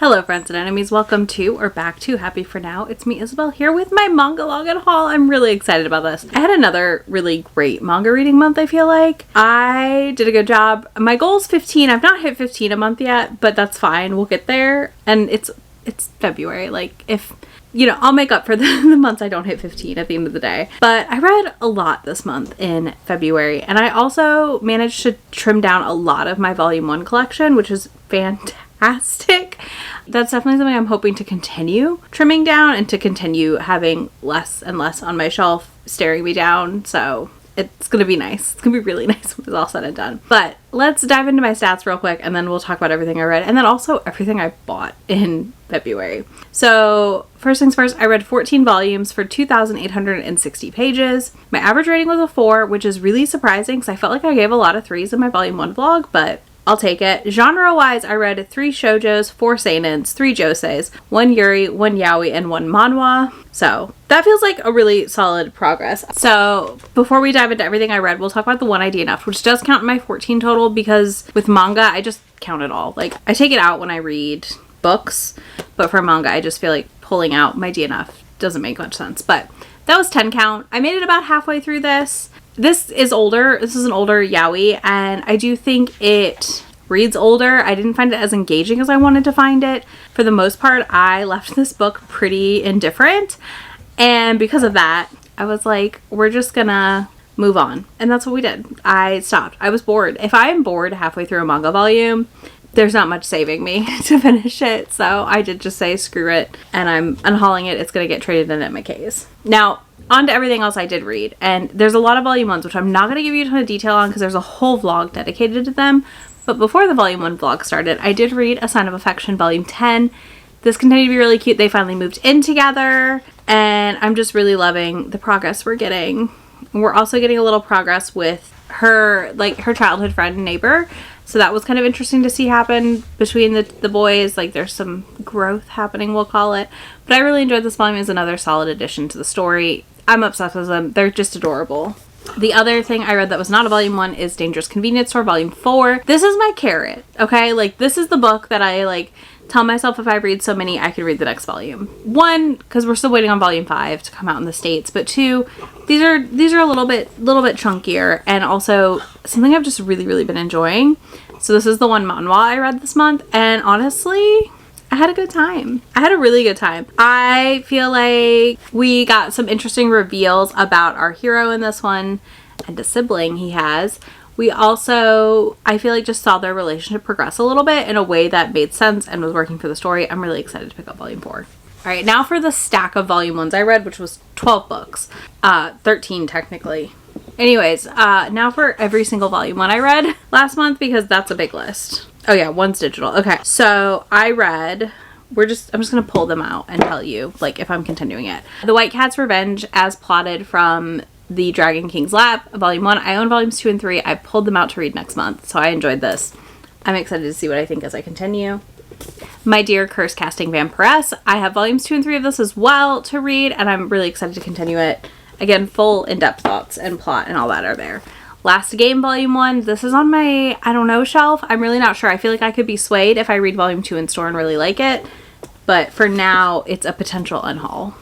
Hello friends and enemies, welcome to or back to Happy For Now. It's me, Isabel, here with my manga log and haul. I'm really excited about this. I had another really great manga reading month, I feel like. I did a good job. My goal is 15. I've not hit 15 a month yet, but that's fine. We'll get there. And it's February. Like, if, you know, I'll make up for the months I don't hit 15 at the end of the day. But I read a lot this month in February. And I also managed to trim down a lot of my Volume 1 collection, which is fantastic. That's definitely something I'm hoping to continue trimming down and to continue having less and less on my shelf staring me down. So it's going to be nice. It's going to be really nice when it's all said and done. But let's dive into my stats real quick and then we'll talk about everything I read and then also everything I bought in February. So first things first, I read 14 volumes for 2,860 pages. My average rating was a 4, which is really surprising because I felt like I gave a lot of 3s in my Volume 1 vlog, but I'll take it. Genre-wise, I read 3 shoujos, 4 seinens, 3 joseis, 1 yuri, 1 yaoi, and 1 manhwa. So that feels like a really solid progress. So before we dive into everything I read, we'll talk about the one I DNF'd, which does count in my 14 total because with manga, I just count it all. Like, I take it out when I read books, but for manga, I just feel like pulling out my DNF doesn't make much sense. But that was 10 count. I made it about halfway through this. This is older. This is an older yaoi, and I do think it reads older. I didn't find it as engaging as I wanted to find it. For the most part, I left this book pretty indifferent, and because of that, I was like, we're just gonna move on. And that's what we did. I stopped. I was bored. If I am bored halfway through a manga volume, there's not much saving me to finish it, so I did just say screw it, and I'm unhauling it. It's gonna get traded in at my case. Now, on to everything else I did read, and there's a lot of Volume 1s, which I'm not going to give you a ton of detail on because there's a whole vlog dedicated to them, but before the Volume 1 vlog started, I did read A Sign of Affection Volume 10. This continued to be really cute. They finally moved in together, and I'm just really loving the progress we're getting. We're also getting a little progress with her, like, her childhood friend and neighbor, so that was kind of interesting to see happen between the boys. Like, there's some growth happening, we'll call it, but I really enjoyed this volume. As another solid addition to the story. I'm obsessed with them. They're just adorable. The other thing I read that was not a Volume 1 is Dangerous Convenience Store Volume 4. This is my carrot, okay? Like, this is the book that I, like, tell myself if I read so many, I could read the next volume. 1, because we're still waiting on Volume 5 to come out in the States, but 2, these are a little bit chunkier, and also something I've just really been enjoying. So this is the one manhwa I read this month, and honestly, I had a good time. I had a really good time. I feel like we got some interesting reveals about our hero in this one and the sibling he has. We also, I feel like, just saw their relationship progress a little bit in a way that made sense and was working for the story. I'm really excited to pick up Volume 4. All right, now for the stack of Volume 1s I read, which was 12 books. 13 technically. Anyways, now for every single Volume 1 I read last month because that's a big list. Oh yeah, 1's digital. Okay, so I read, I'm just gonna pull them out and tell you, like, if I'm continuing it. The White Cat's Revenge as plotted from the Dragon King's Lap, Volume 1. I own Volumes 2 and 3. I pulled them out to read next month, so I enjoyed this. I'm excited to see what I think as I continue. My Dear Curse Casting Vampiress. I have Volumes 2 and 3 of this as well to read, and I'm really excited to continue it. Again, full in-depth thoughts and plot and all that are there. Last Game Volume 1. This is on my, I don't know, shelf. I'm really not sure. I feel like I could be swayed if I read Volume 2 in store and really like it. But for now, it's a potential unhaul.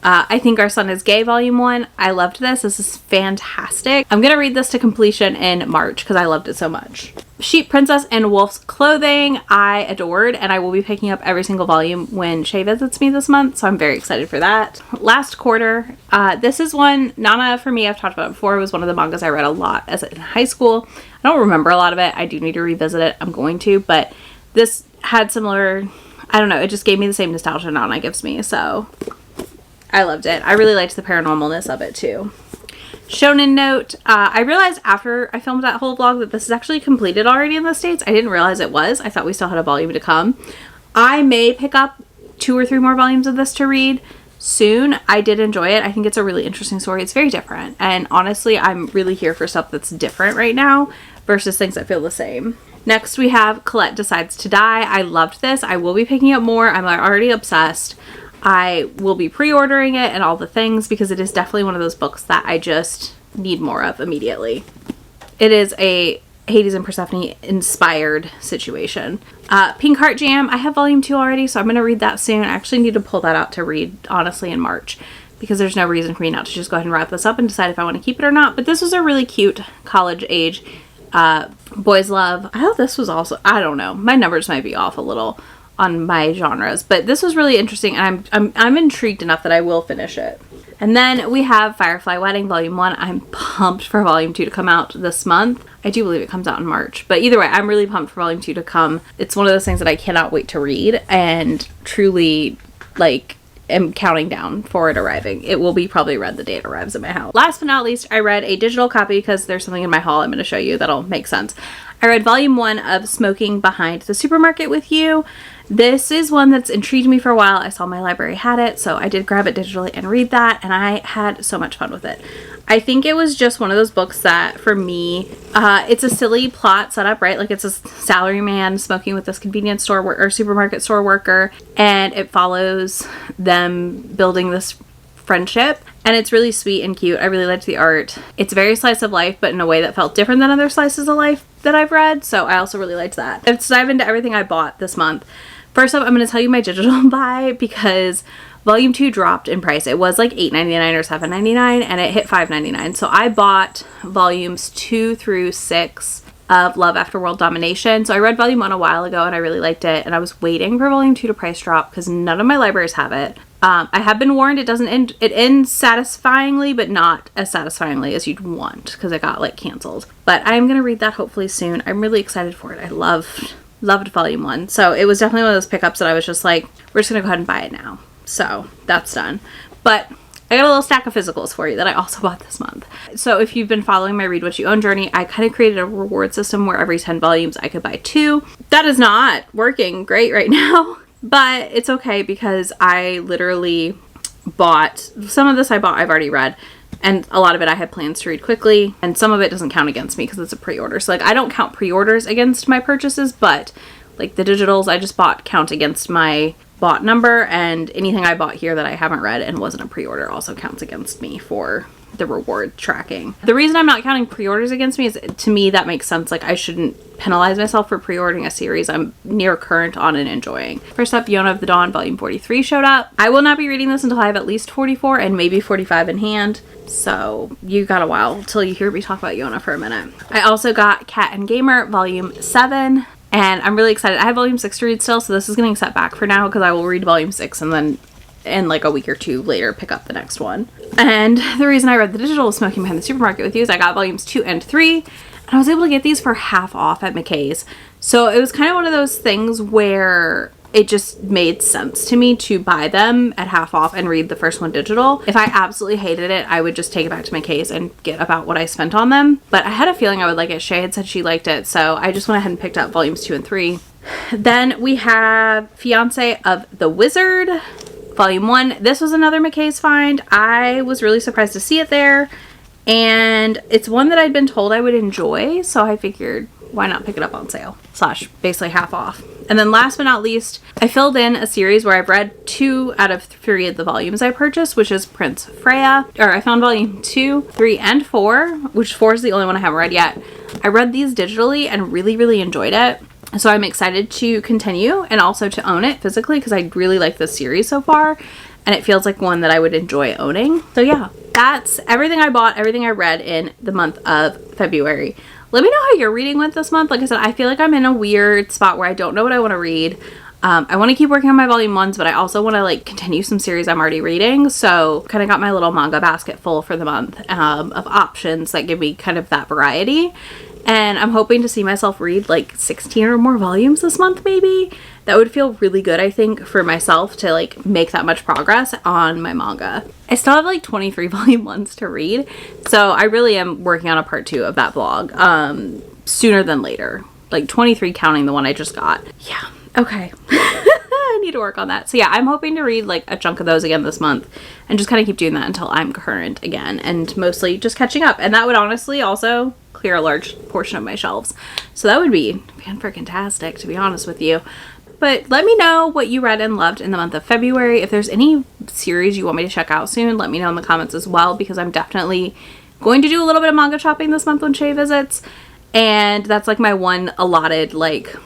I Think Our Son Is Gay Volume 1. I loved this. This is fantastic. I'm going to read this to completion in March because I loved it so much. Sheep Princess in Wolf's Clothing. I adored, and I will be picking up every single volume when Shay visits me this month, so I'm very excited for that. Last Quarter. This is one, Nana, for me, I've talked about it before. It was one of the mangas I read a lot as in high school. I don't remember a lot of it. I do need to revisit it. I'm going to, but this had similar, I don't know, it just gave me the same nostalgia Nana gives me, so I loved it. I really liked the paranormalness of it too. Shonen Note. I realized after I filmed that whole vlog that this is actually completed already in the States. I didn't realize it was. I thought we still had a volume to come. I may pick up 2 or 3 more volumes of this to read soon. I did enjoy it. I think it's a really interesting story. It's very different. And honestly, I'm really here for stuff that's different right now versus things that feel the same. Next, we have Colette Decides to Die. I loved this. I will be picking up more. I'm already obsessed. I will be pre-ordering it and all the things because it is definitely one of those books that I just need more of immediately. It is a Hades and Persephone inspired situation. Pink Heart Jam, I have volume 2 already, so I'm going to read that soon. I actually need to pull that out to read, honestly, in March, because there's no reason for me not to just go ahead and wrap this up and decide if I want to keep it or not. But this was a really cute college age boys love. I thought this was also, I don't know, my numbers might be off a little on my genres, but this was really interesting, and I'm intrigued enough that I will finish it. And then we have Firefly Wedding Volume 1. I'm pumped for Volume 2 to come out this month. I do believe it comes out in March. But either way, I'm really pumped for Volume 2 to come. It's one of those things that I cannot wait to read, and truly, like, am counting down for it arriving. It will be probably read the day it arrives at my house. Last but not least, I read a digital copy because there's something in my haul I'm going to show you that'll make sense. I read Volume 1 of Smoking Behind the Supermarket with You. This is one that's intrigued me for a while. I saw my library had it, so I did grab it digitally and read that, and I had so much fun with it. I think it was just one of those books that, for me, it's a silly plot setup, right? Like, it's a salaryman smoking with this convenience store or supermarket store worker, and it follows them building this friendship, and it's really sweet and cute. I really liked the art. It's very slice of life, but in a way that felt different than other slices of life that I've read, so I also really liked that. Let's dive into everything I bought this month. First up, I'm going to tell you my digital buy, because Volume 2 dropped in price. It was like $8.99 or $7.99, and it hit $5.99. So I bought volumes 2 through 6 of Love After World Domination. So I read Volume 1 a while ago, and I really liked it, and I was waiting for Volume 2 to price drop because none of my libraries have it. I have been warned it doesn't end. It ends satisfyingly, but not as satisfyingly as you'd want, because it got like canceled. But I'm going to read that hopefully soon. I'm really excited for it. I loved Volume 1. So it was definitely one of those pickups that I was just like, we're just going to go ahead and buy it now. So that's done. But I got a little stack of physicals for you that I also bought this month. So if you've been following my Read What You Own journey, I kind of created a reward system where every 10 volumes I could buy 2. That is not working great right now, but it's okay because I literally bought, some of this I've already read, and a lot of it I had plans to read quickly, and some of it doesn't count against me because it's a pre-order. So like, I don't count pre-orders against my purchases, but like the digitals I just bought count against my bought number, and anything I bought here that I haven't read and wasn't a pre-order also counts against me for the reward tracking. The reason I'm not counting pre-orders against me is, to me, that makes sense. Like, I shouldn't penalize myself for pre-ordering a series I'm near current on and enjoying. First up, Yona of the Dawn Volume 43 showed up. I will not be reading this until I have at least 44 and maybe 45 in hand, so you got a while till you hear me talk about Yona for a minute. I also got Cat and Gamer Volume 7. And I'm really excited. I have Volume 6 to read still, so this is getting set back for now because I will read Volume 6 and then in like a week or two later pick up the next one. And the reason I read the digital Smoking Behind the Supermarket with You is I got Volumes 2 and 3, and I was able to get these for half off at McKay's. So it was kind of one of those things where it just made sense to me to buy them at half off and read the first one digital. If I absolutely hated it, I would just take it back to my case and get about what I spent on them. But I had a feeling I would like it. Shay had said she liked it, so I just went ahead and picked up Volumes 2 and 3. Then we have Fiancé of the Wizard, Volume 1. This was another McKay's find. I was really surprised to see it there, and it's one that I'd been told I would enjoy, so I figured, why not pick it up on sale / basically half off. And then last but not least, I filled in a series where I've read 2 out of 3 of the volumes I purchased, which is Prince Freya. I found Volume 2, 3, and 4, which 4 is the only one I haven't read yet. I read these digitally and really, really enjoyed it. So I'm excited to continue and also to own it physically because I really like this series so far. And it feels like one that I would enjoy owning. So yeah, that's everything I bought, everything I read in the month of February. Let me know how you're reading with this month. Like I said, I feel like I'm in a weird spot where I don't know what I want to read. I want to keep working on my volume 1s, but I also want to like continue some series I'm already reading. So kind of got my little manga basket full for the month of options that give me kind of that variety. And I'm hoping to see myself read like 16 or more volumes this month, maybe. That would feel really good, I think, for myself to like make that much progress on my manga. I still have like 23 volume 1s to read, so I really am working on a part 2 of that blog sooner than later. Like 23 counting the one I just got. Yeah, okay. I need to work on that. So yeah, I'm hoping to read like a chunk of those again this month and just kind of keep doing that until I'm current again and mostly just catching up. And that would honestly also clear a large portion of my shelves. So that would be fan-freaking-tastic, to be honest with you. But let me know what you read and loved in the month of February. If there's any series you want me to check out soon, let me know in the comments as well, because I'm definitely going to do a little bit of manga shopping this month when Shay visits. And that's like my one allotted like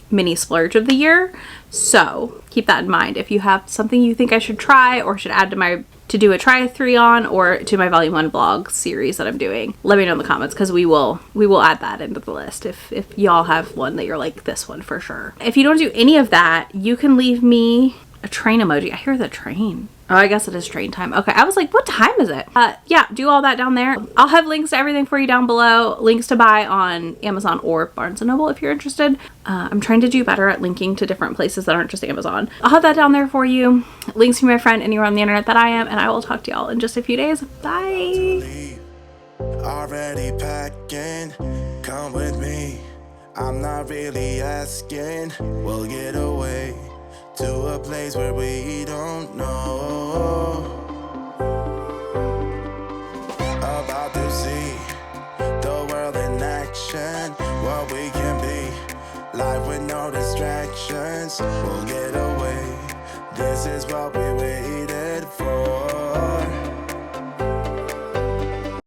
mini splurge of the year. So keep that in mind. If you have something you think I should try or should add to do a try-a-3 on, or to my volume 1 vlog series that I'm doing, let me know in the comments, because we will add that into the list if y'all have one that you're like, this one for sure. If you don't do any of that, you can leave me a train emoji. I hear the train. Oh, I guess it is train time. Okay, I was like, what time is it? Yeah, do all that down there. I'll have links to everything for you down below. Links to buy on Amazon or Barnes & Noble if you're interested. I'm trying to do better at linking to different places that aren't just Amazon. I'll have that down there for you. Links to my friend anywhere on the internet that I am, and I will talk to y'all in just a few days. Bye! Already packing, come with me. I'm not really asking. We'll get away to a place where we don't know. About to see the world in action, what we can be. Life with no distractions, we'll get away. This is what we waited for.